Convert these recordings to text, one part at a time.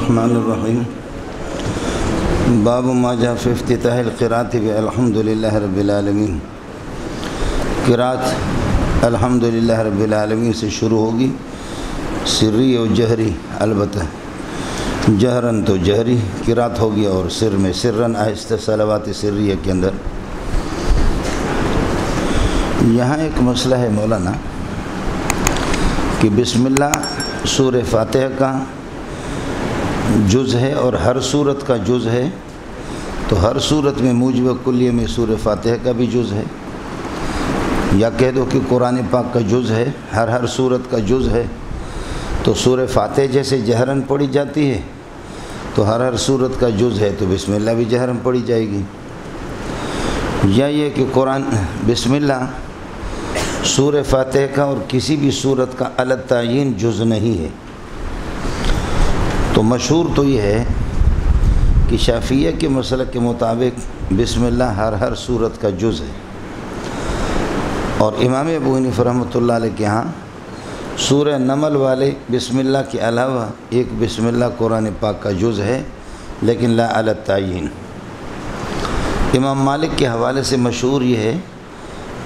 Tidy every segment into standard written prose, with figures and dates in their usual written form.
الرحمن الرحیم باب ما جاء فی افتتاح القراءۃ بالحمد للہ رب العالمین۔ قراءت الحمدللہ رب العالمین سے شروع ہوگی، سری و جہری، البتہ جہرن تو جہری قراءت ہوگی اور سر میں سرن آہستہ صلوات سریہ کے اندر۔ یہاں ایک مسئلہ ہے مولانا کہ بسم اللہ سورہ فاتحہ کا جز ہے اور ہر سورت کا جز ہے، تو ہر سورت میں موجب کلیہ میں سورہ فاتحہ کا بھی جز ہے، یا کہہ دو کہ قرآن پاک کا جز ہے، ہر سورت کا جز ہے، تو سورہ فاتحہ جیسے جہرن پڑھی جاتی ہے تو ہر سورت کا جز ہے تو بسم اللہ بھی جہرن پڑھی جائے گی، یا یہ کہ قرآن بسم اللہ سورہ فاتحہ کا اور کسی بھی سورت کا الگ تعین جز نہیں ہے۔ تو مشہور تو یہ ہے کہ شافعیہ کے مسلک کے مطابق بسم اللہ ہر سورت کا جز ہے، اور امام ابو حنیفہ رحمۃ اللہ علیہ کے ہاں سورہ نمل والے بسم اللہ کے علاوہ ایک بسم اللہ قرآن پاک کا جز ہے لیکن لا علی التعین۔ امام مالک کے حوالے سے مشہور یہ ہے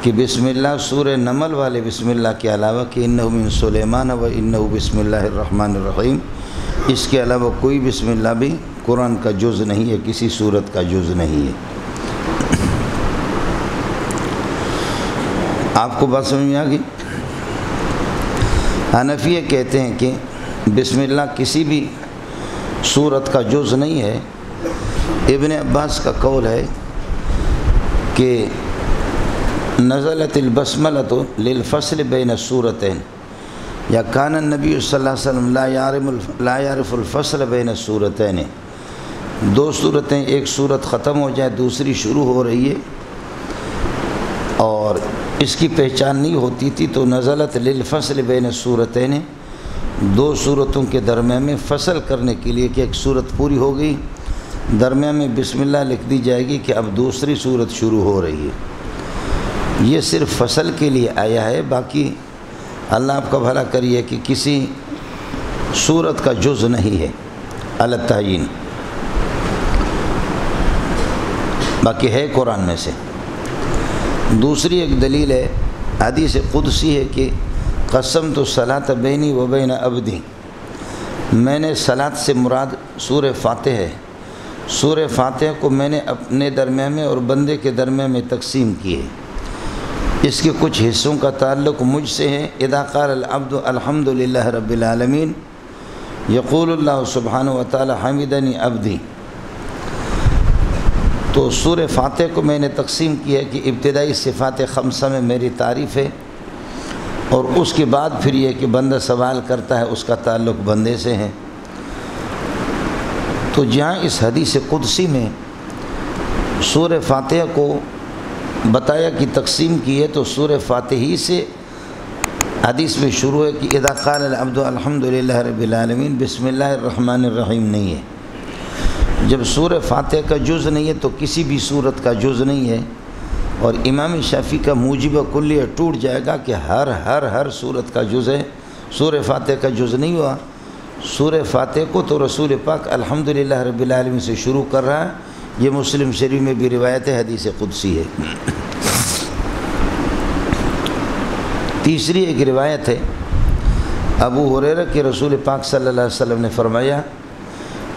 کہ بسم اللہ سورہ نمل والے بسم اللہ کے علاوہ کہ انہ من سلیمان و انہ بسم اللہ الرحمن الرحیم، اس کے علاوہ کوئی بسم اللہ بھی قرآن کا جز نہیں ہے، کسی سورت کا جز نہیں ہے۔ آپ کو بات سمجھ میں آ گئی؟ حنفیہ کہتے ہیں کہ بسم اللہ کسی بھی سورت کا جز نہیں ہے۔ ابن عباس کا قول ہے کہ نزلت البسملۃ للفصل بین السورتین، یا کان النبی صلی اللہ علیہ وسلم لا یعرف الفصل بین السورتین، دو صورتیں ایک صورت ختم ہو جائے دوسری شروع ہو رہی ہے اور اس کی پہچان نہیں ہوتی تھی، تو نزلت للفصل بین السورتین، دو صورتوں کے درمیان میں فصل کرنے کے لیے کہ ایک صورت پوری ہو گئی درمیان میں بسم اللہ لکھ دی جائے گی کہ اب دوسری صورت شروع ہو رہی ہے۔ یہ صرف فصل کے لیے آیا ہے، باقی اللہ آپ کا بھلا کریے کہ کسی سورت کا جز نہیں ہے علی التعین، باقی ہے قرآن میں سے۔ دوسری ایک دلیل ہے حدیث قدسی ہے کہ قسمت الصلاۃ بینی و بین عبدی، میں نے صلاۃ سے مراد سورہ فاتحہ ہے، سورہ فاتحہ کو میں نے اپنے درمیان میں اور بندے کے درمیان میں تقسیم کی ہے، اس کے کچھ حصوں کا تعلق مجھ سے ہے۔ اذا قال العبد الحمد للہ رب العالمین یقول اللہ سبحانہ وتعالی حمدنی عبدی، تو سورہ فاتحہ کو میں نے تقسیم کیا ہے کہ ابتدائی صفات خمسہ میں میری تعریف ہے، اور اس کے بعد پھر یہ کہ بندہ سوال کرتا ہے اس کا تعلق بندے سے ہے۔ تو جہاں اس حدیث قدسی میں سورہ فاتحہ کو بتایا کہ تقسیم کی ہے تو سورہ فاتحہ ہی سے حدیث میں شروع ہے کہ اذا قال العبد الحمد للہ رب العالمین بسم اللہ الرحمن الرحیم نہیں ہے۔ جب سورہ فاتحہ کا جز نہیں ہے تو کسی بھی سورت کا جز نہیں ہے، اور امام شافعی کا موجب کلیہ ٹوٹ جائے گا کہ ہر سورت کا جز ہے، سورہ فاتحہ کا جز نہیں ہوا۔ سورہ فاتحہ کو تو رسول پاک الحمدللہ رب العالمین سے شروع کر رہا ہے، یہ مسلم شریف میں بھی روایت ہے، حدیث قدسی ہے۔ تیسری ایک روایت ہے ابو ہریرہ کے رسول پاک صلی اللہ علیہ وسلم نے فرمایا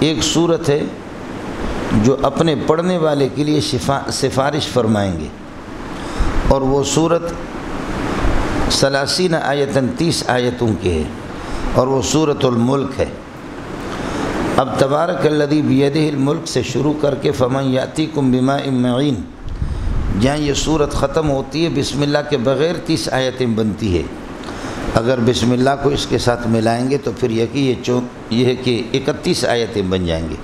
ایک سورت ہے جو اپنے پڑھنے والے کے لیے سفارش فرمائیں گے، اور وہ سورت 30 آیتاً 30 آیتوں کے ہے، اور وہ سورۃ الملک ہے۔ اب تبارک الذی بیدہ الملک سے شروع کر کے فمن یاتیکم بماء معین، جہاں یہ سورت ختم ہوتی ہے بسم اللہ کے بغیر 30 آیتیں بنتی ہے، اگر بسم اللہ کو اس کے ساتھ ملائیں گے تو پھر یہ ہے کہ 31 آیتیں بن جائیں گے۔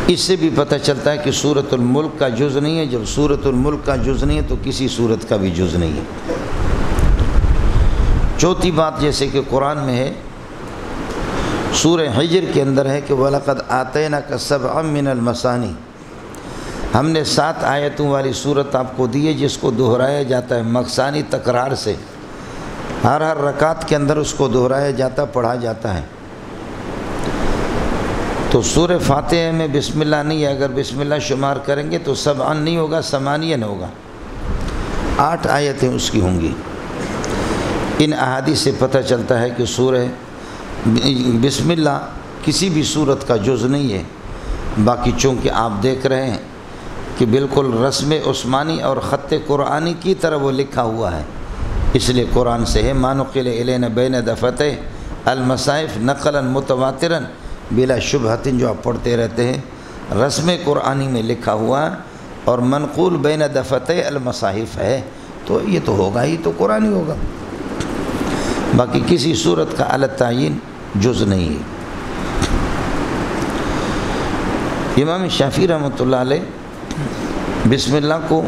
اس سے بھی پتہ چلتا ہے کہ سورۃ الملک کا جز نہیں ہے، جب سورۃ الملک کا جز نہیں ہے تو کسی سورت کا بھی جز نہیں ہے۔ چوتھی بات جیسے کہ قرآن میں ہے، سورہ حجر کے اندر ہے کہ وَلَقَدْ آتَيْنَاكَ سَبْعًا مِّنَ الْمَثَانِي، ہم نے 7 آیتوں والی سورت آپ کو دی ہے جس کو دہرایا جاتا ہے مقصانی تکرار سے، ہر رکعت کے اندر اس کو دہرایا جاتا پڑھا جاتا ہے۔ تو سورہ فاتحہ میں بسم اللہ نہیں ہے، اگر بسم اللہ شمار کریں گے تو سبعن نہیں ہوگا، ثمانین ہوگا، 8 آیتیں اس کی ہوں گی۔ ان احادیث سے پتہ چلتا ہے کہ سورہ بسم اللہ کسی بھی صورت کا جز نہیں ہے۔ باقی چونکہ آپ دیکھ رہے ہیں کہ بالکل رسم عثمانی اور خط قرآنی کی طرح وہ لکھا ہوا ہے، اس لیے قرآن سے ہے ما نقل الینا بین دفتح المصائف نقلا متواترا بلا شبہۃ، جو آپ پڑھتے رہتے ہیں رسم قرآنی میں لکھا ہوا اور منقول بین دفتح المصاحف ہے، تو یہ تو ہوگا ہی، تو قرآنی ہوگا۔ باقی کسی صورت کا اعلی تعین جز نہیں ہے۔ امام شافعی رحمۃ اللہ علیہ بسم اللہ کو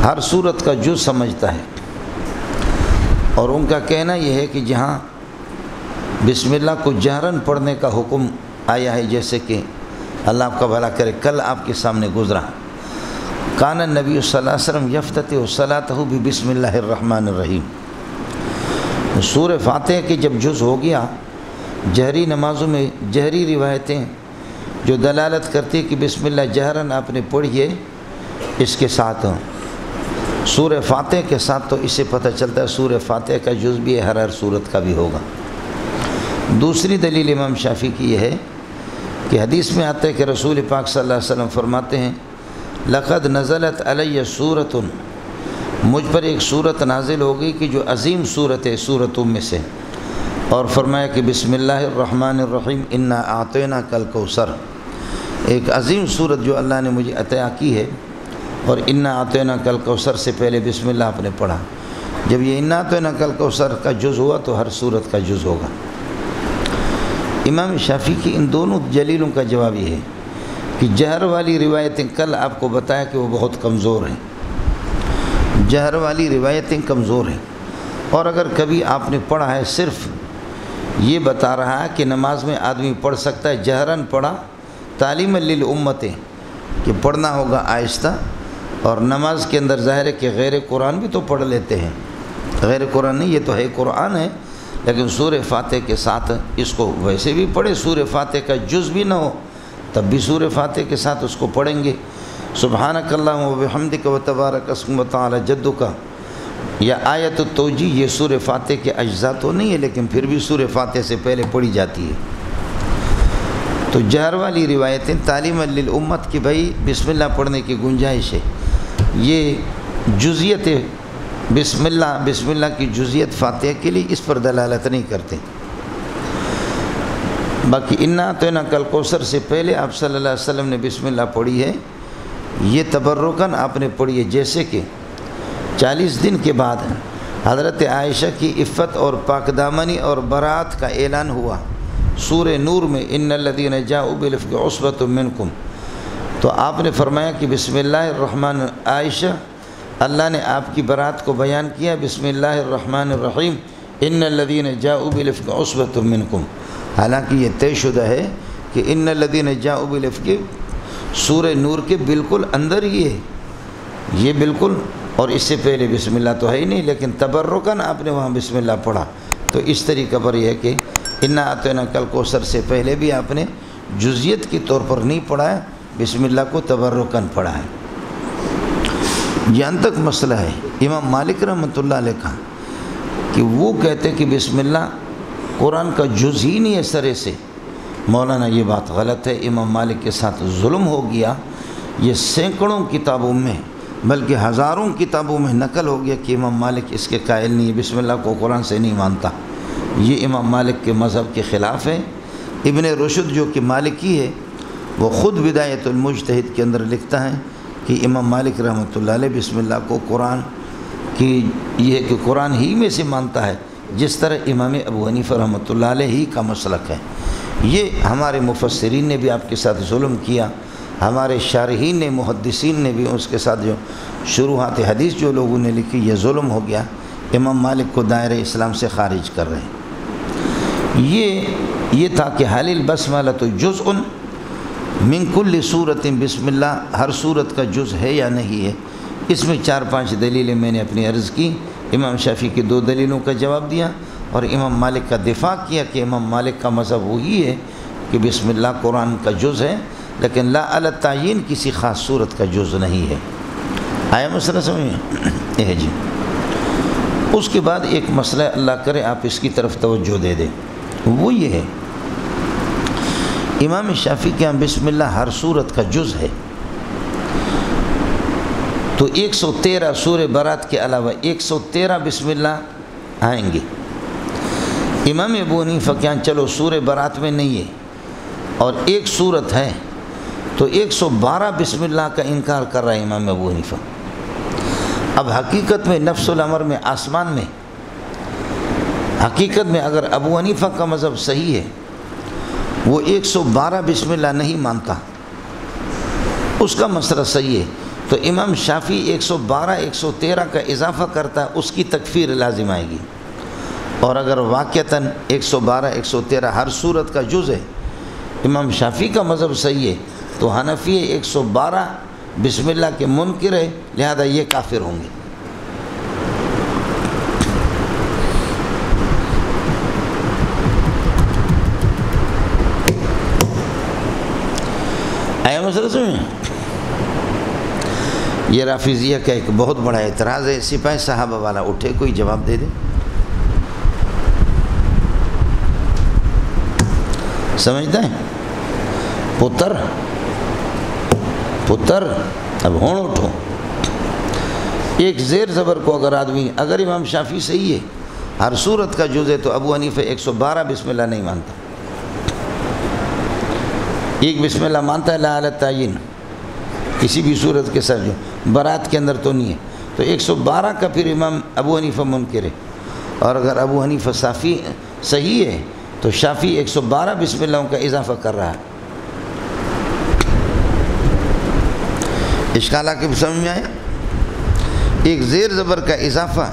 ہر صورت کا جز سمجھتا ہے، اور ان کا کہنا یہ ہے کہ جہاں بسم اللہ کو جہراً پڑھنے کا حکم آیا ہے، جیسے کہ اللہ آپ کا بھلا کرے کل آپ کے سامنے گزرا، کان النبی صلی اللہ علیہ وسلم یفتتح صلاتہ بسم اللہ الرحمن الرحیم۔ سورہ فاتحہ کے جب جز ہو گیا، جہری نمازوں میں جہری روایتیں جو دلالت کرتی کہ بسم اللہ جہراً آپ نے پڑھیے، اس کے ساتھ سورہ فاتحہ کے ساتھ، تو اس سے پتہ چلتا ہے سورہ فاتحہ کا جز بھی ہر صورت کا بھی ہوگا۔ دوسری دلیل امام شافعی کی یہ ہے کہ حدیث میں آتا ہے کہ رسول پاک صلی اللہ علیہ وسلم فرماتے ہیں لقد نزلت علی سورۃ، مجھ پر ایک صورت نازل ہو گئی کہ جو عظیم صورت ہے صورتوں میں سے، اور فرمایا کہ بسم اللہ الرحمن الرحیم انا اعطیناک الکوثر، ایک عظیم صورت جو اللہ نے مجھے عطا کی ہے، اور انا اعطیناک الکوثر سے پہلے بسم اللہ آپ نے پڑھا۔ جب یہ انا اعطیناک الکوثر کا جز ہوا تو ہر صورت کا جز ہوگا۔ امام شافعی کی ان دونوں دلیلوں کا جواب یہ ہے کہ جہر والی روایتیں کل آپ کو بتایا کہ وہ بہت کمزور ہیں، جہر والی روایتیں کمزور ہیں، اور اگر کبھی آپ نے پڑھا ہے صرف یہ بتا رہا ہے کہ نماز میں آدمی پڑھ سکتا ہے، جہراً پڑھا تعلیم للامت کہ پڑھنا ہوگا آہستہ، اور نماز کے اندر ظاہر ہے کہ غیر قرآن بھی تو پڑھ لیتے ہیں، غیر قرآن نہیں، یہ تو ہے قرآن ہے، لیکن سورہ فاتحہ کے ساتھ اس کو ویسے بھی پڑھے، سورہ فاتحہ کا جز بھی نہ ہو تب بھی سورہ فاتحہ کے ساتھ اس کو پڑھیں گے۔ سبحانک اللہم و بحمدک و تبارک اسمک و تعالی جدک یا آیت التوجیہ، یہ سورہ فاتحہ کے اجزاء تو نہیں ہے، لیکن پھر بھی سورہ فاتحہ سے پہلے پڑھی جاتی ہے۔ تو جہر والی روایتیں تعلیم للامت کہ بھائی بسم اللہ پڑھنے کی گنجائش ہے، یہ جزیت بسم اللہ کی جزیت فاتحہ کے لیے اس پر دلالت نہیں کرتے۔ باقی انا اعطیناک الکوثر سے پہلے آپ صلی اللہ علیہ وسلم نے بسم اللہ پڑھی ہے، یہ تبرکاً آپ نے پڑھی ہے، جیسے کہ 40 دن کے بعد حضرت عائشہ کی عفت اور پاک دامنی اور برات کا اعلان ہوا سورہ نور میں، ان الذین جاؤوا بالافک عصبۃ منکم، تو آپ نے فرمایا کہ بسم اللہ الرحمن، عائشہ اللہ نے آپ کی برات کو بیان کیا بسم اللہ الرحمن الرحیم ان الذین جاؤوا بالافک عصبۃ منکم، حالانکہ یہ طے شدہ ہے کہ ان الذین جاؤوا بالافک سورہ نور کے بالکل اندر ہی ہے، یہ بالکل، اور اس سے پہلے بسم اللہ تو ہے ہی نہیں، لیکن تبرکاً آپ نے وہاں بسم اللہ پڑھا، تو اس طریقہ پر یہ ہے کہ انا اعطیناک الکوثر سے پہلے بھی آپ نے جزیت کے طور پر نہیں پڑھا ہے، بسم اللہ کو تبرکاً پڑھا ہے۔ یہاں تک مسئلہ ہے امام مالک رحمۃ اللہ علیہ کا کہ وہ کہتے کہ بسم اللہ قرآن کا جز ہی نہیں ہے سرے سے۔ مولانا یہ بات غلط ہے، امام مالک کے ساتھ ظلم ہو گیا، یہ سینکڑوں کتابوں میں بلکہ ہزاروں کتابوں میں نقل ہو گیا کہ امام مالک اس کے قائل نہیں ہے، بسم اللہ کو قرآن سے نہیں مانتا، یہ امام مالک کے مذہب کے خلاف ہے۔ ابن رشد جو کہ مالکی ہے، وہ خود بدایت المجتہد کے اندر لکھتا ہے کہ امام مالک رحمۃ اللہ علیہ بسم اللہ کو قرآن کی یہ کہ قرآن ہی میں سے مانتا ہے، جس طرح امام ابو حنیفہ رحمۃ اللہ علیہ ہی کا مسلک ہے۔ یہ ہمارے مفسرین نے بھی آپ کے ساتھ ظلم کیا، ہمارے شارحین نے، محدثین نے بھی اس کے ساتھ جو شروحات حدیث جو لوگوں نے لکھی، یہ ظلم ہو گیا، امام مالک کو دائرہ اسلام سے خارج کر رہے ہیں۔ یہ تھا کہ حل البسملۃ جزء من کل صورت، بسم اللہ ہر صورت کا جز ہے یا نہیں ہے۔ اس میں 4-5 دلیلیں میں نے اپنی عرض کی، امام شافعی کی 2 دلیلوں کا جواب دیا، اور امام مالک کا دفاع کیا کہ امام مالک کا مذہب وہی ہے کہ بسم اللہ قرآن کا جز ہے، لیکن لا علی التعین کسی خاص صورت کا جز نہیں ہے۔ آیا مسئلہ سمجھیں؟ ہے جی۔ اس کے بعد ایک مسئلہ اللہ کرے آپ اس کی طرف توجہ دے دیں، وہ یہ ہے امام شافعی کے ہاں بسم اللہ ہر صورت کا جز ہے، تو 113 سورہ برات کے علاوہ 113 بسم اللہ آئیں گے۔ امام ابو حنیفہ کے ہاں چلو سورہ برات میں نہیں ہے اور ایک صورت ہے، تو 112 بسم اللہ کا انکار کر رہا ہے امام ابو حنیفہ۔ اب حقیقت میں نفس الامر میں آسمان میں حقیقت میں اگر ابو حنیفہ کا مذہب صحیح ہے، وہ 112 بسم اللہ نہیں مانتا، اس کا مسئلہ صحیح ہے، تو امام شافعی 112 113 کا اضافہ کرتا ہے، اس کی تکفیر لازم آئے گی۔ اور اگر واقعتاً 112 113 ہر صورت کا جز ہے، امام شافعی کا مذہب صحیح ہے، تو حنفی 112 بسم اللہ کے منکر ہے، لہذا یہ کافر ہوں گے۔ آیا مسئلہ سمجھیں؟ یہ رافضیہ کا ایک بہت بڑا اعتراض ہے، سپاہی صحابہ والا اٹھے کوئی جواب دے دے۔ سمجھتا ہے؟ پتر اب ہون اٹھو۔ ایک زیر زبر کو اگر آدمی اگر امام شافعی صحیح ہے ہر صورت کا جز ہے، تو ابو حنیفہ 112 بسم اللہ نہیں مانتا، ایک بسم اللہ مانتا ہے لا علی التعین کسی بھی صورت کے ساتھ، جو برات کے اندر تو نہیں ہے، تو 112 کا پھر امام ابو حنیفہ منکر ہے۔ اور اگر ابو حنیفہ صحیح ہے تو شافعی 112 بسم اللہ کا اضافہ کر رہا ہے۔ اشکال کے سمجھ میں آئے؟ ایک زیر زبر کا اضافہ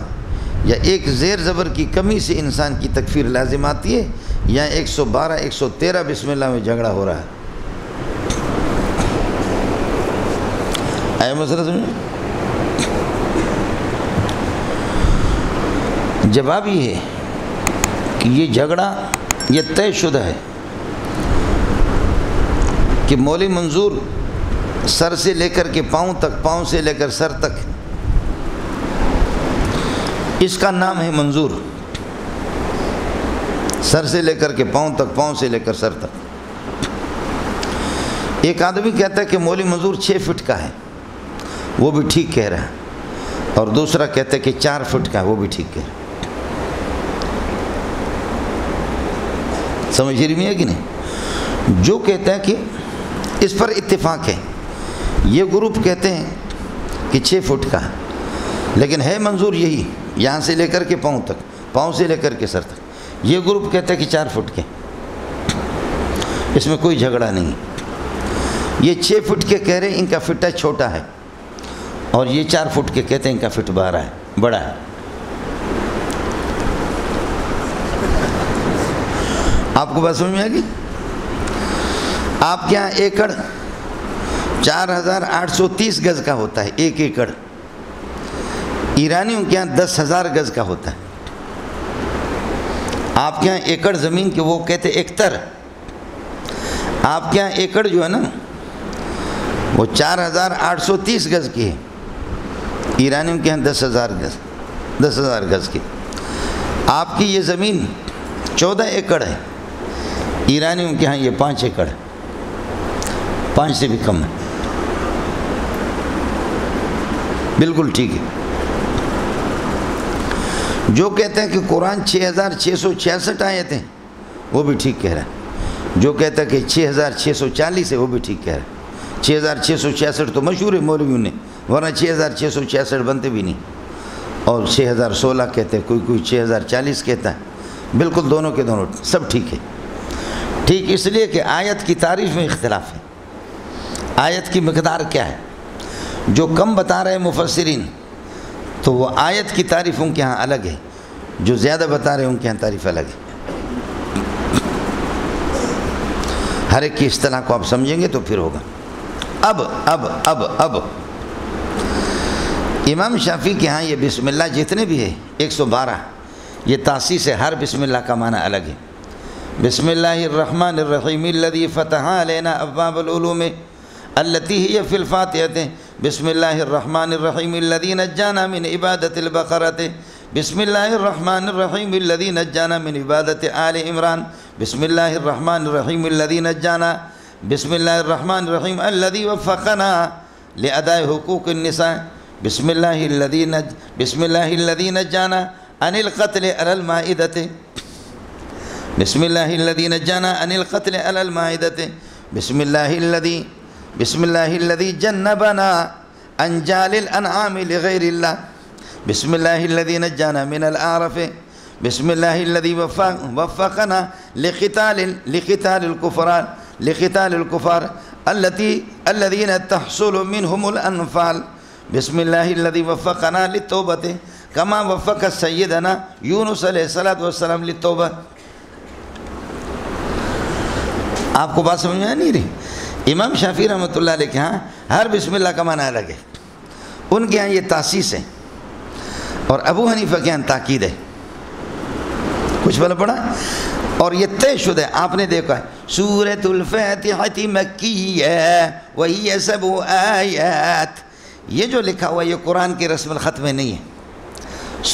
یا ایک زیر زبر کی کمی سے انسان کی تکفیر لازم ಆتی ہے، یا 112 113 بسم اللہ میں جھگڑا ہو رہا ہے۔ آیا مسئلہ سمجھیں؟ جواب یہ ہے کہ یہ جھگڑا یہ طے شدہ ہے کہ مولوی منظور سر سے لے کر کے پاؤں تک، پاؤں سے لے کر سر تک، اس کا نام ہے منظور، سر سے لے کر کے پاؤں تک، پاؤں سے لے کر سر تک۔ ایک آدمی کہتا ہے کہ مولوی منظور 6 فٹ کا ہے، وہ بھی ٹھیک کہہ رہا ہے، اور دوسرا کہتا ہے کہ 4 فٹ کا ہے، وہ بھی ٹھیک کہہ رہا ہے۔ سمجھ رہی ہے کہ نہیں؟ جو کہتا ہے کہ اس پر اتفاق ہے، یہ گروپ کہتے ہیں کہ 6 فٹ کا ہے، لیکن ہے منظور یہی یہاں سے لے کر کے پاؤں تک، پاؤں سے لے کر کے سر تک۔ یہ گروپ کہتا ہے کہ 4 فٹ کے، اس میں کوئی جھگڑا نہیں۔ یہ 6 فٹ کے کہہ رہے ہیں ان کا فٹا چھوٹا ہے، اور یہ 4 فٹ کے کہتے ہیں ان کا فٹ بڑا ہے۔ آپ کو بات سمجھ میں آ گئی؟ آپ کے یہاں ایکڑ 4830 گز کا ہوتا ہے، 1 ایکڑ۔ ایرانیوں کے یہاں 10,000 گز کا ہوتا ہے۔ آپ کے یہاں ایکڑ زمین کے وہ کہتے ہیں ایکتر، آپ کے یہاں ایکڑ جو ہے نا وہ 4830 گز کی ہے، ایرانیوں کے یہاں 10,000 گز کی۔ آپ کی یہ زمین 14 ایکڑ ہے، ایرانیوں کے ہاں یہ 5 ایکڑ ہے، 5 سے بھی کم ہے، بالکل ٹھیک ہے۔ جو کہتے ہیں کہ قرآن 6666 آیتیں، وہ بھی ٹھیک کہہ رہا ہے۔ جو کہتا ہے کہ 6640 ہے، وہ بھی ٹھیک کہہ رہا ہے۔ 6666 تو مشہور ہے مولویوں نے، ورنہ 6666 بنتے بھی نہیں۔ اور 6016 کہتے ہیں، کوئی 6040 کہتا ہے، بالکل دونوں کے دونوں سب ٹھیک ہے۔ ٹھیک اس لیے کہ آیت کی تعریف میں اختلاف ہے، آیت کی مقدار کیا ہے۔ جو کم بتا رہے مفسرین تو وہ آیت کی تعریف ان کے ہاں الگ ہے، جو زیادہ بتا رہے ان کے ہاں تعریف الگ ہے۔ ہر ایک کی اصطلاح کو آپ سمجھیں گے تو پھر ہوگا۔ اب امام شافعی کے ہاں یہ بسم اللہ جتنے بھی ہے 112، یہ تاسیس ہے، ہر بسم اللہ کا معنی الگ ہے۔ بسم اللہ الرحمن الرحیم الذی فتح علینا ابواب العلوم التي هي في الفاتحة بسم الله الرحمن الرحيم الذي نجانا من عبادة البقرة بسم الله الرحمن الرحيم الذي نجانا من عبادة آل عمران بسم الله الرحمن الرحيم الذي نجانا بسم الله الرحمن الرحيم الذي وفقنا لأداء حقوق النساء بسم الله الذي نجانا عن القتل على المائدة بسم الله الذي نجانا عن القتل على المائدة بسم الله الذي جنبنا عن جال الأنعام لغير الله بسم الله الذي نجانا من الأعراف بسم الله الذي وفقنا لقتال الكفار الذين تحصل منهم الأنفال بسم الله الذي وفقنا للتوبة كما وفق سيدنا يونس علیہ الصلاۃ والسلام للتوبة. آپ کو بات سمجھ میں نہیں رہی؟ امام شافعی رحمۃ اللہ علیہ کے ہاں ہر بسم اللہ کا معنی الگ ہے. ان کے ہاں یہ تاسیس ہے اور ابو حنیفہ کے ہاں تاکید ہے. کچھ بلا پڑا؟ اور یہ طے شدہ ہے. آپ نے دیکھا ہے سورۃ الفاتحۃ مکیہ وہی 7 آیات، یہ جو لکھا ہوا یہ قرآن کی رسم الخط میں نہیں ہے.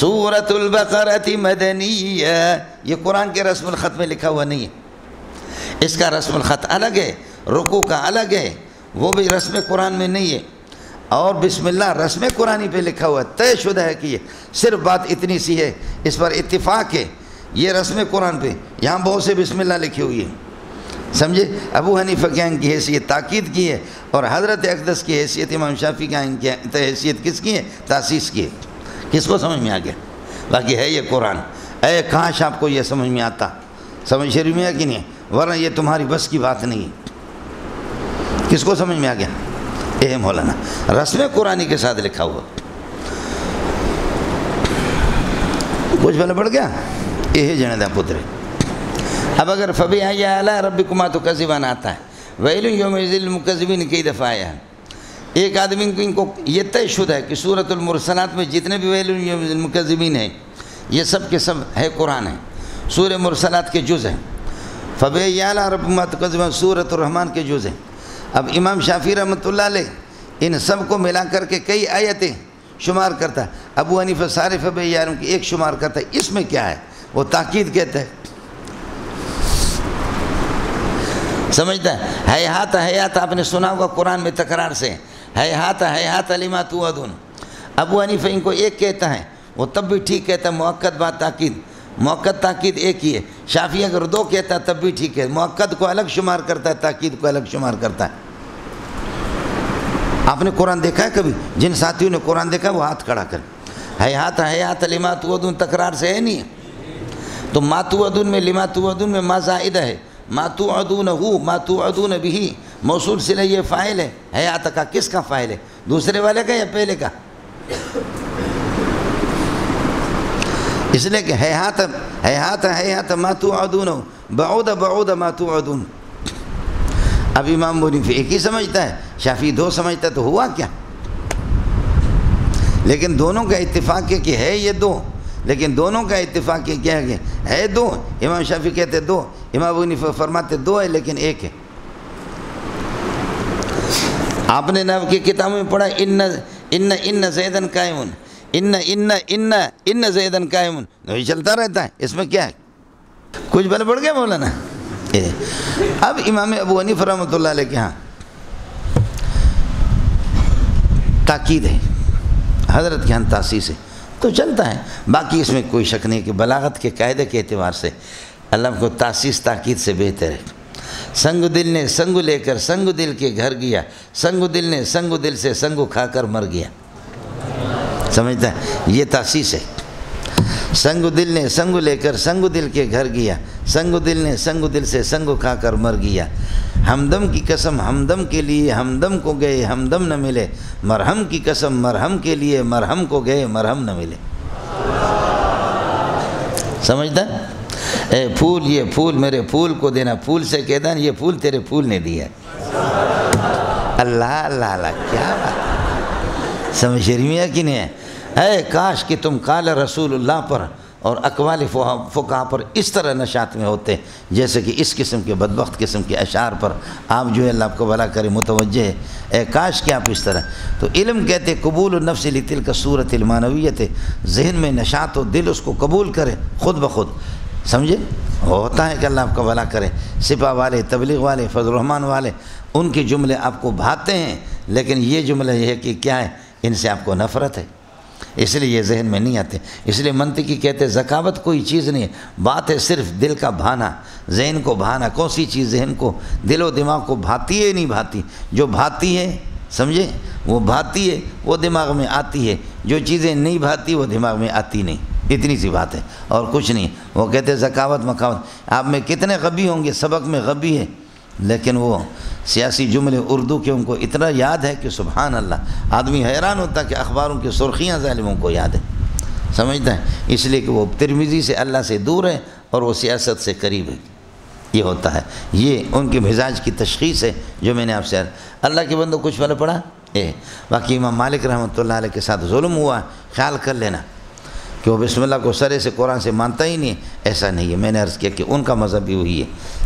سورۃ البقرۃ مدنیہ یہ قرآن کے رسم الخط میں لکھا ہوا نہیں ہے. اس کا رسم الخط الگ ہے، رکوع کا الگ ہے، وہ بھی رسم قرآن میں نہیں ہے. اور بسم اللہ رسم قرآنی پہ لکھا ہوا ہے، طے شدہ ہے کہ یہ صرف بات اتنی سی ہے، اس پر اتفاق ہے، یہ رسم قرآن پہ یہاں بہت سے بسم اللہ لکھی ہوئی ہے. سمجھے؟ ابو حنیفہ کے یہاں کی حیثیت تاکید کی ہے اور حضرت اقدس کی حیثیت امام شافعی کے یہاں کی حیثیت کس کی ہے؟ تاسیس کی ہے. کس کو سمجھ میں آ گیا؟ باقی ہے یہ قرآن. اے کاش آپ کو یہ سمجھ میں آتا. سمجھ شریف میں ہے کہ نہیں؟ ورنہ یہ تمہاری بس کی بات نہیں ہے. کس کو سمجھ میں آ گیا؟ اے مولانا رسم قرآنی کے ساتھ لکھا ہوا. کچھ بھلا پڑ گیا؟ یہ جنے دا پترے. اب اگر فَبِأَيِّ آلَاءِ رَبِّكُمَا تُكَذِّبَانِ آتا ہے وَيْلٌ يَوْمَئِذٍ لِّلْمُكَذِّبِينَ کئی دفعہ آیا ہے. ایک آدمی کو یہ طے شدہ ہے کہ سورۃ المرسلات میں جتنے بھی وَيْلٌ يَوْمَئِذٍ لِّلْمُكَذِّبِينَ ہیں یہ سب کے سب ہے قرآن ہے. سورہ مرسلات کے جز ہیں. فَبِأَيِّ آلَاءِ رَبِّكُمَا تُكَذِّبَانِ سورۃ الرحمن کے جز ہیں. اب امام شافعی رحمۃ اللہ علیہ ان سب کو ملا کر کے کئی آیتیں شمار کرتا ہے. ابو حنیفہ سارے فَبِأَيِّ آلَاء کی ایک شمار کرتا ہے. اس میں کیا ہے؟ وہ تاکید کہتا ہے. سمجھتا ہے؟ ہیہات ہیہات آپ نے سنا ہوگا قرآن میں تکرار سے، ہیہات ہیہات لما توعدون. ابو حنیفہ ان کو ایک کہتا ہے، وہ تب بھی ٹھیک کہتا ہے مؤکد بات تاکید. مؤکد تاکید ایک ہی ہے. شافعی اگر 2 کہتا ہے تب بھی ٹھیک ہے. مؤکد کو الگ شمار کرتا ہے، تاکید کو الگ شمار کرتا ہے. آپ نے قرآن دیکھا ہے کبھی؟ جن ساتھیوں نے قرآن دیکھا ہے وہ ہاتھ کھڑا کریں. ہیہات ہیہات لما توعدون تکرار سے ہے نہیں. تو ما توعدون میں لما توعدون میں ما زائدہ ہے. ما توعدونہ ما توعدون بھی موصول صلہ یہ فاعل ہے. ہیہات کا کس کا فاعل ہے؟ دوسرے والے کا یا پہلے کا؟ اس لیے کہ ہیہات ہیہات ہیہات ما توعدون بعود بعود ما توعدون. اب امام ابو حنیفہ ایک ہی سمجھتا ہے، شافعی 2 سمجھتا ہے، تو ہوا کیا؟ لیکن دونوں کا اتفاق ہے کہ ہے یہ 2، لیکن دونوں کا اتفاق ہے کیا ہے 2. امام شافعی کہتے 2، امام ابو حنیفہ فرماتے 2 ہے لیکن 1 ہے. آپ نے نحو کی کتابوں میں پڑھا ان زیدن قائمن، ان زیدن قائمن، وہی چلتا رہتا ہے. اس میں کیا ہے؟ کچھ بل پڑ گیا مولانا؟ اب امام ابو حنیفہ رحمۃ اللہ علیہ کے ہاں تاکید ہے، حضرت کے ہاں تاسیس ہے، تو چلتا ہے. باقی اس میں کوئی شک نہیں کہ بلاغت کے قاعدے کے اعتبار سے اللہ کو تاسیس تاکید سے بہتر ہے. سنگ دل نے سنگ لے کر سنگ دل کے گھر گیا، سنگ دل نے سنگ دل سے سنگ کھا کر مر گیا. سمجھتا ہے؟ یہ تاسیس ہے. سنگ دل نے سنگ لے کر سنگ دل کے گھر گیا، سنگ دل نے سنگ دل سے سنگ کھا کر مر گیا. ہمدم کی قسم ہمدم کے لیے ہمدم کو گئے ہمدم نہ ملے، مرہم کی قسم مرہم کے لیے مرہم کو گئے مرہم نہ ملے. سمجھتا؟ اے پھول یہ پھول میرے پھول کو دینا، پھول سے کہتا یہ پھول تیرے پھول نے دیا. اللہ اللہ اللہ، کیا بات! سمجھ شریف ہے کہ نہیں ہے؟ اے کاش کہ تم قال رسول اللہ پر اور اقوال فقہا پر اس طرح نشاط میں ہوتے جیسے کہ اس قسم کے بدبخت قسم کے اشعار پر آپ جو ہے اللہ آپ کو بھلا کرے متوجہ ہے، اے کاش کہ آپ اس طرح. تو علم کہتے قبول النفس لتلک الصورت المعنویت، ذہن میں نشاط ہو، دل اس کو قبول کرے خود بخود، سمجھے؟ ہوتا ہے کہ اللہ آپ کا بھلا کرے. سپاہ والے، تبلیغ والے، فضل الرحمان والے، ان کے جملے آپ کو بھاتے ہیں، لیکن یہ جملے یہ ہے کہ کیا ہے، ان سے آپ کو نفرت ہے، اس لیے یہ ذہن میں نہیں آتے. اس لیے منطقی کہتے ہیں ذکاوت کوئی چیز نہیں ہے، بات ہے صرف دل کا بھانا، ذہن کو بھانا. کون سی چیز ذہن کو، دل و دماغ کو بھاتی ہے نہیں بھاتی؟ جو بھاتی ہے، سمجھے، وہ بھاتی ہے، وہ دماغ میں آتی ہے. جو چیزیں نہیں بھاتی وہ دماغ میں آتی نہیں. اتنی سی بات ہے اور کچھ نہیں. وہ کہتے ہیں ذکاوت مکاوت. آپ میں کتنے غبی ہوں گے، سبق میں غبی ہے، لیکن وہ سیاسی جملے اردو کے ان کو اتنا یاد ہے کہ سبحان اللہ، آدمی حیران ہوتا کہ اخباروں کی سرخیاں ظالموں کو یاد ہیں، سمجھتا ہے. اس لیے کہ وہ ترمذی سے اللہ سے دور ہے اور وہ سیاست سے قریب ہے. یہ ہوتا ہے، یہ ان کے مزاج کی تشخیص ہے جو میں نے آپ سے. اللہ کے بندوں کچھ والا پڑھا باقی امام مالک رحمۃ اللہ علیہ کے ساتھ ظلم ہوا، خیال کر لینا کہ وہ بسم اللہ کو سرے سے قرآن سے مانتا ہی نہیں. ایسا نہیں ہے، میں نے عرض کیا کہ ان کا مذہب بھی وہی ہے.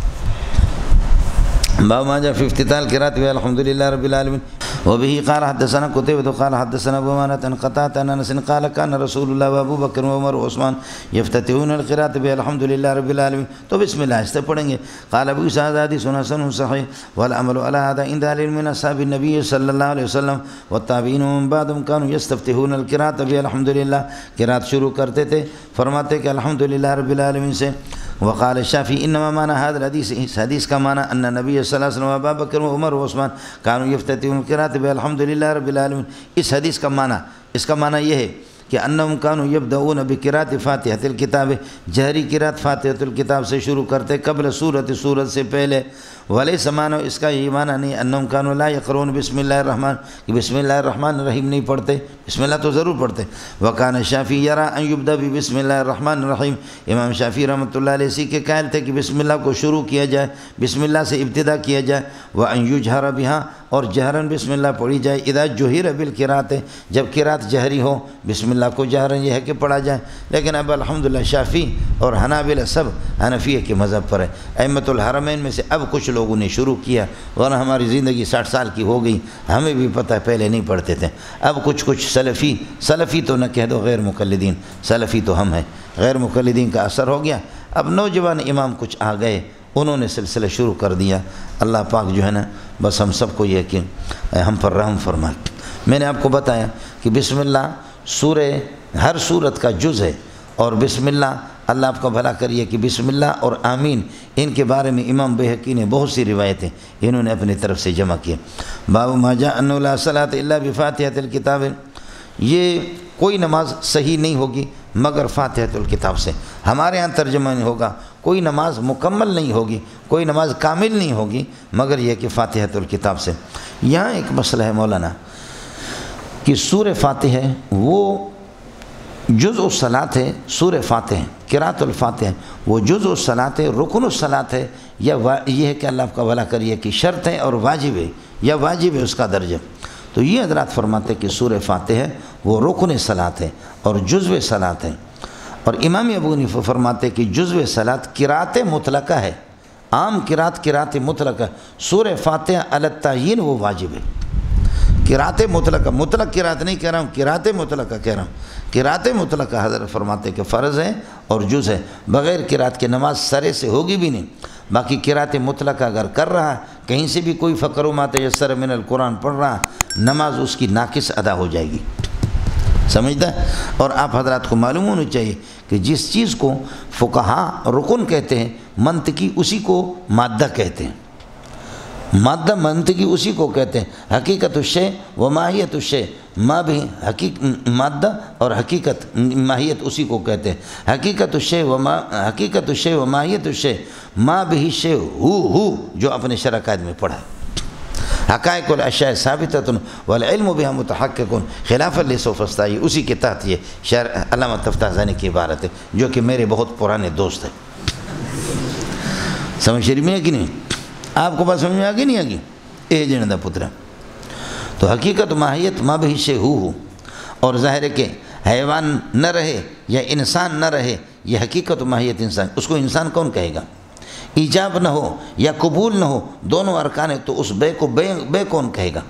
باب ما جاء في افتتاح القراءة والحمد لله رب العالمين وبه قال حدثنا قتيبة قال حدثنا أبو عوانة عن قتادة عن أنس قال كان رسول الله وأبو بكر وعمر وعثمان يفتتحون القراءة والحمد لله رب العالمين. تو بسم الله اس سے پڑھیں گے. قال ابو سعد حديث حسن صحيح والعمل على هذا عند اهل من اصحاب النبي صلى الله عليه وسلم والتابعين ومن بعدهم كانوا يستفتحون القراءة والحمد لله. قراءت شروع کرتے تھے فرماتے کہ الحمد للہ رب العالمین سے. وقال الشافعي انما معنى هذا الحديث، اس حدیث کا معنی ان نبی صلی اللہ علیہ وسلم وابا بکر وعمر وعثمان كانوا يفتتحون القراءة بالحمد لله رب العالمین. اس حدیث کا معنی، اس کا معنی یہ ہے کہ انہم کانوا یبدؤون بقراءة فاتحة الکتاب، جہری قراءت فاتحة الکتاب سے شروع کرتے قبل سورت سے پہلے. ولیس معنی، اس کا یہ معنی نہیں انہم کانوا لا یقرؤون بسم اللہ الرحمن، کہ بسم اللہ الرحمن الرحیم نہیں پڑھتے، بسم اللہ تو ضرور پڑھتے. وکان الشافعی یرا ان یبدأ بسم اللہ الرحمن الرحیم، امام شافعی رحمۃ اللہ علیہ اسی کے قائل تھے کہ بسم اللہ کو شروع کیا جائے، بسم اللہ سے ابتدا کیا جائے. وان یجہر بہا، اور جہرن بسم اللہ پڑھی جائے. اذا جہر بالقراءۃ، جب قراءت جہری ہو بسم اللہ کو جہرن یہ ہے کہ پڑھا جائے. لیکن اب الحمدللہ شافعی اور حنابلہ سب حنفیہ کے مذہب پر ہے. ائمۃ الحرمین میں سے اب کچھ لوگوں نے شروع کیا، ورنہ ہماری زندگی 60 سال کی ہو گئی، ہمیں بھی پتہ ہے پہلے نہیں پڑھتے تھے. اب کچھ سلفی تو نہ کہہ دو، غیر مقلدین، سلفی تو ہم ہیں، غیر مقلدین کا اثر ہو گیا. اب نوجوان امام کچھ آ گئے، انہوں نے سلسلہ شروع کر دیا. اللہ پاک جو ہے نا بس ہم سب کو یہ کہ ہم پر رحم فرمائے. میں نے آپ کو بتایا کہ بسم اللہ ہر سورت کا جز ہے، اور بسم اللہ آپ کا بھلا کریے کہ بسم اللہ اور آمین ان کے بارے میں امام بیہقی نے بہت سی روایتیں انہوں نے اپنی طرف سے جمع کیے. باب ما جاء انه لا صلاۃ الا بفاتحۃ الکتاب، یہ کوئی نماز صحیح نہیں ہوگی مگر فاتحۃ الکتاب سے. ہمارے ہاں ترجمہ نہیں ہوگا کوئی نماز مکمل نہیں ہوگی، کوئی نماز کامل نہیں ہوگی مگر یہ کہ فاتحۃ الکتاب سے. یہاں ایک مسئلہ ہے مولانا کہ سورہ فاتحہ وہ جزء الصلاۃ ہے. سورہ فاتحہ قراءۃ الفاتحہ وہ جزء الصلاۃ ہے، رکن الصلاۃ ہے، یا یہ ہے کہ اللہ کا بھلا کریے کہ شرط ہے اور واجب ہے، یا واجب ہے اس کا درجہ. تو یہ حضرات فرماتے کہ سورہ فاتحہ وہ رکن صلاۃ ہے اور جزء صلاۃ ہے. اور امام ابو حنیفہ فرماتے کہ جزء صلاۃ قراءت مطلقہ ہے، عام قراءت مطلقہ. سورہ فاتحہ علی التعیین وہ واجب ہے. قراءت مطلقہ، مطلق قراءت نہیں کہہ رہا ہوں، قراءت مطلقہ کہہ رہا ہوں. قراءت مطلقہ حضرت فرماتے کہ فرض ہے اور جز ہے. بغیر قراءت کے نماز سرے سے ہوگی بھی نہیں. باقی قراءت مطلقہ اگر کر رہا ہے، کہیں سے بھی کوئی فقر و ما تیسر من القرآن پڑھ رہا، نماز اس کی ناقص ادا ہو جائے گی. سمجھتا ہے؟ اور آپ حضرات کو معلوم ہونا چاہیے کہ جس چیز کو فقہا رکن کہتے ہیں، منطقی اسی کو مادہ کہتے ہیں. مادہ منطقی اسی کو کہتے ہیں. حقیقت الشیء و ماہیت الشیء، بھی مادہ اور حقیقت ماہیت اسی کو کہتے ہیں. حقیقت الشیء و ماہیت الشیء، ما بھی شیء ہو جو اپنے شرع قائد میں پڑھا ہے. حقائق الاشیاء ثابتۃ والعلم بها متحقق خلاف لسوفسطائی، اسی کے تحت یہ شعر علامہ تفتازانی کی عبارت ہے جو کہ میرے بہت پرانے دوست ہیں. سمجھ شریف میں ہے کہ نہیں؟ آپ کو بات سمجھ میں آگے نہیں آگی؟ اے جندا پترا. تو حقیقت ماہیت ما بھی شیء ہو، اور ظاہر ہے کہ حیوان نہ رہے یا انسان نہ رہے، یہ حقیقت و ماہیت انسان، اس کو انسان کون کہے گا؟ ایجاب نہ ہو یا قبول نہ ہو، دونوں ارکان ہیں، تو اس بے کو بے کون کہے گا؟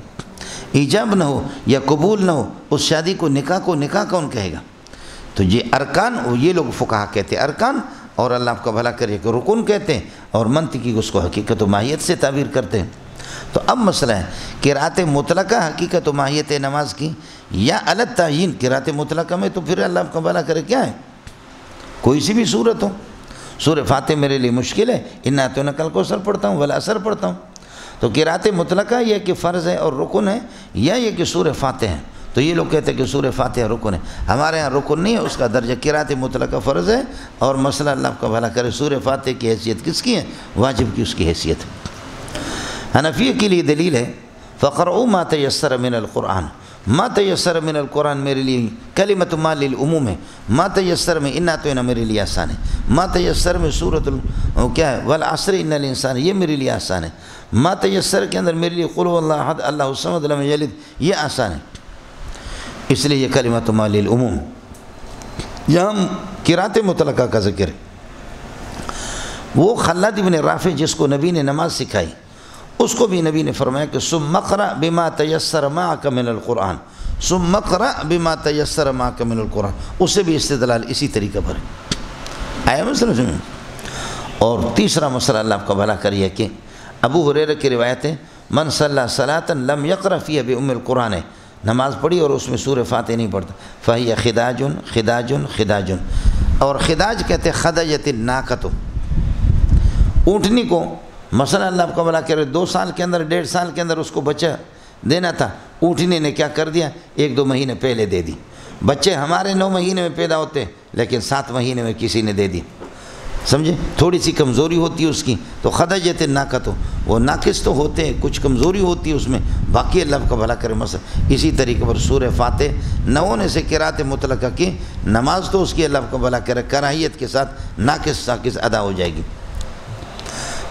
ایجاب نہ ہو یا قبول نہ ہو، اس شادی کو نکاح کون کہے گا؟ تو یہ ارکان، یہ لوگ فقہا کہتے ہیں ارکان، اور اللہ آپ کا بھلا کرے کہ رکن کہتے ہیں، اور منطقی اس کو حقیقت و ماہیت سے تعبیر کرتے ہیں۔ تو اب مسئلہ ہے قرأت مطلقہ حقیقت و ماہیت نماز کی، یا الگ تعین قرأت مطلقہ میں، تو پھر اللہ آپ کا بھلا کرے کیا ہے؟ کوئی سی بھی صورت ہو، سورہ فاتح میرے لیے مشکل ہے، اِنَّا أَعْطَيْنَاكَ الْكَوْثَرَ پڑھتا ہوں، والعصر پڑھتا ہوں، تو قرأت مطلقہ یہ کہ فرض ہے اور رکن ہے، یا یہ کہ سورہ فاتح ہے؟ تو یہ لوگ کہتے ہیں کہ سورہ فاتحہ رکن ہے، ہمارے ہاں رکن نہیں ہے، اس کا درجہ قرأت مطلقہ فرض ہے، اور مسئلہ اللہ آپ کا بھلا کرے سورہ فاتحہ کی حیثیت کس کی ہے؟ واجب کی اس کی حیثیت ہے۔ حنفیہ کے لیے دلیل ہے فَقْرَؤُوا مَا تَيَسَّرَ مِنَ الْقُرْآنِ، ما تیسر من القرآن میرے لیے کلمۃ ما للعموم ہے، ما تیسر میں اِنَّا أَعْطَيْنَاكَ میرے لیے آسان ہے، ما تیسر میں سورۃ کیا ہے والعصر ان الانسان، یہ میرے لیے آسان ہے، ما تیسر کے اندر میرے لیے قل هو اللہ احد اللہ الصمد لم یلد، یہ آسان ہے، اس لیے یہ کلمۃ ما للعموم۔ یہاں قرأت مطلقہ کا ذکر ہے، وہ خلاد ابن رافع جس کو نبی نے نماز سکھائی، اس کو بھی نبی نے فرمایا کہ ثم اقرأ بما تیسر معک من القرآن، ثم اقرأ بما تیسر معک من القرآن، اس سے بھی استدلال اسی طریقہ پر ہے۔ آیا مسئلہ سمجھیں؟ اور تیسرا مسئلہ اللہ آپ کا بھلا کریے کہ ابو ہریرہ کی روایت ہے من صلی صلاۃ لم یقرأ فیہا بأم القرآن، نماز پڑھی اور اس میں سورہ فاتح نہیں پڑھتا، فہی خداج خداج خداج، اور خداج کہتے ہیں خدجت الناقۃ، اونٹنی کو مثلا اللہ آپ کا بھلا کرے 2 سال کے اندر 1.5 سال کے اندر اس کو بچہ دینا تھا، اونٹنی نے کیا کر دیا 1-2 مہینے پہلے دے دی، بچے ہمارے 9 مہینے میں پیدا ہوتے ہیں لیکن 7 مہینے میں کسی نے دے دی، سمجھے؟ تھوڑی سی کمزوری ہوتی ہے اس کی، تو خدجت الناقۃ، وہ ناقص تو ہوتے ہیں، کچھ کمزوری ہوتی ہے اس میں، باقی اللہ کا بھلا کرے مثلا اسی طریقے پر سورہ فاتح نہ ہونے سے قرأت مطلقہ کی نماز تو اس کی اللہ کا بھلا کرے کراہیت کے ساتھ ناقص ادا ہو جائے گی۔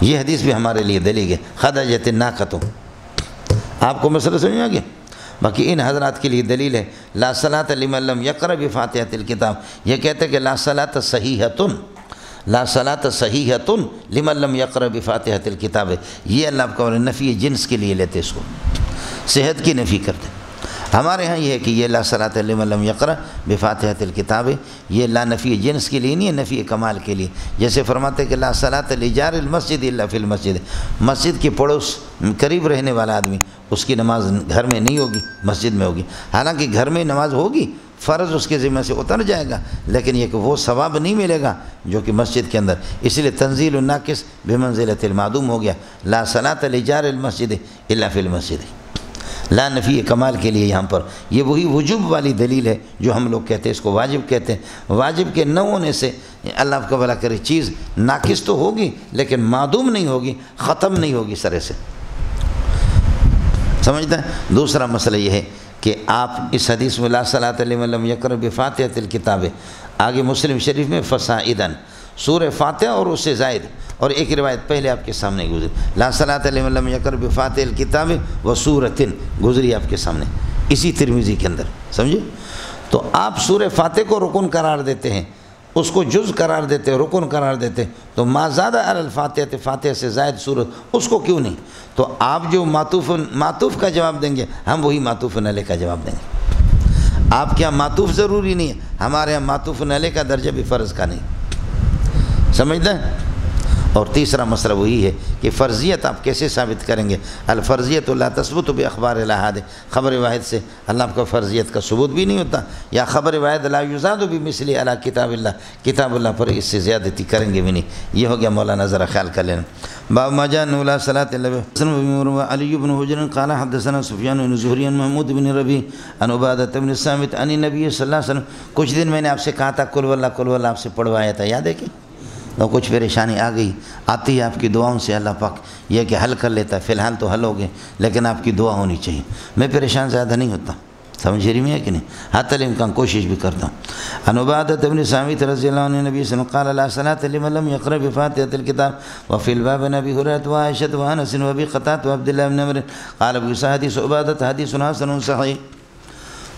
یہ حدیث بھی ہمارے لیے دلیل ہے، خدجت الناقۃ، آپ کو مسئلہ سمجھ میں آ گیا؟ باقی ان حضرات کے لیے دلیل ہے لا صلاۃ لمن لم یقرأ بفاتحۃ الکتاب، یہ کہتے ہیں کہ لا صلاۃ صحیحۃ، لا صلاۃ صحیحۃ لمن لم یقرأ بفاتحۃ الکتاب، یہ اللہ آپ کا نفی جنس کے لیے لیتے اس کو، صحت کی نفی کرتے۔ ہمارے ہاں یہ ہے کہ یہ لا صلاۃ لمن لم یقرأ بفاتحۃ الکتاب، یہ لا نفی جنس کے لیے نہیں ہے، نفی کمال کے لیے، جیسے فرماتے ہیں کہ لا صلاۃ لجار المسجد الا فی المسجد، مسجد کے پڑوس قریب رہنے والا آدمی اس کی نماز گھر میں نہیں ہوگی، مسجد میں ہوگی، حالانکہ گھر میں نماز ہوگی، فرض اس کے ذمہ سے اتر جائے گا، لیکن یہ کہ وہ ثواب نہیں ملے گا جو کہ مسجد کے اندر، اس لیے تنزیل الناقص بمنزلۃ المعدوم ہو گیا، لا صلاۃ لجار المسجد الا فی المسجد، لا نفی کمال کے لیے یہاں پر، یہ وہی وجوب والی دلیل ہے جو ہم لوگ کہتے ہیں اس کو واجب کہتے ہیں، واجب کے نہ ہونے سے اللہ آپ کا بھلا کرے چیز ناقص تو ہوگی لیکن معدوم نہیں ہوگی، ختم نہیں ہوگی سرے سے، سمجھتا ہے؟ دوسرا مسئلہ یہ ہے کہ آپ اس حدیث میں لا صلاۃ لمن لم یقرأ بفاتحۃ الکتاب، آگے مسلم شریف میں فصاعدا، سورہ فاتحہ اور اس سے زائد، اور ایک روایت پہلے آپ کے سامنے گزری لا صلاۃ لمن لم یقرأ بفاتحۃ الکتاب وسورۃ، گزری آپ کے سامنے اسی ترمذی کے اندر، سمجھے؟ تو آپ سورہ فاتحہ کو رکن قرار دیتے ہیں، اس کو جز قرار دیتے ہیں، رکن قرار دیتے ہیں، تو ما زاد علی الفاتحہ، فاتحہ سے زائد سورت اس کو کیوں نہیں؟ تو آپ جو معطوف کا جواب دیں گے، ہم وہی معطوف علیہ کا جواب دیں گے۔ آپ کے یہاں معطوف ضروری نہیں ہے، ہمارے یہاں معطوف علیہ کا درجہ بھی فرض کا نہیں، سمجھتے ہیں؟ اور تیسرا مسئلہ وہی ہے کہ فرضیت آپ کیسے ثابت کریں گے؟ الفرضیت لا تثبت باخبار الاحاد، خبر واحد سے اللہ کا فرضیت کا ثبوت بھی نہیں ہوتا، یا خبر واحد لا یزاد بمثل علی کتاب اللہ، کتاب اللہ پر اس سے زیادتی کریں گے بھی نہیں۔ یہ ہو گیا، مولانا ذرا خیال کر لینا۔ باب ما جاء انه لا صلاة الا به، علي بن حجر قال حدثنا سفيان بن زهري عن محمود بن ربيع عن عبادة بن الصامت عن النبي صلی اللہ علیہ وسلم۔ کچھ دن میں نے آپ سے کہا تھا قل واللہ آپ سے پڑھوایا تھا، یاد ہے کہ تو کچھ پریشانی آ گئی، آتی ہے آپ کی دعاؤں سے اللہ پاک یہ کہ حل کر لیتا ہے، فی الحال تو حل ہو گئے لیکن آپ کی دعا ہونی چاہیے، میں پریشان زیادہ نہیں ہوتا، سمجھ رہی ہے کہ نہیں؟ حتی الامکان کوشش بھی کرتا ہوں۔ عن عبادة بن الصامت رضی اللہ عنہ نبی صلی اللہ علیہ وسلم قال لا صلاة لمن لم يقرأ بفاتحة الكتاب وفي الباب عن ابي هريرة وعائشة وانس وابي قتادة وعبد الله بن عمرو قال ابو عيسى حديث عبادة حديث حسن صحيح۔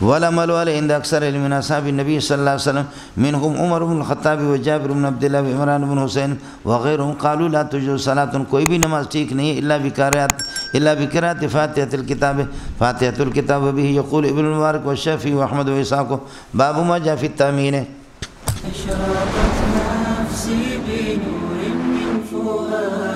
والعمل علیہ عند اکثر من اصحاب النبی صلی اللہ علیہ وسلم منهم عمر بن الخطاب وجابر بن عبد الله وعمران بن حسین وغیرهم قالوا لا تجوز صلاۃ، کوئی بھی نماز ٹھیک نہیں ہے الا بقراءۃ فاتحۃ الکتاب، فاتحۃ الکتاب وبه یقول ابن المبارک والشافعی واحمد واسحاق باب ما جاء فی التامین۔ اشرقت نفسی بنور من فؤاد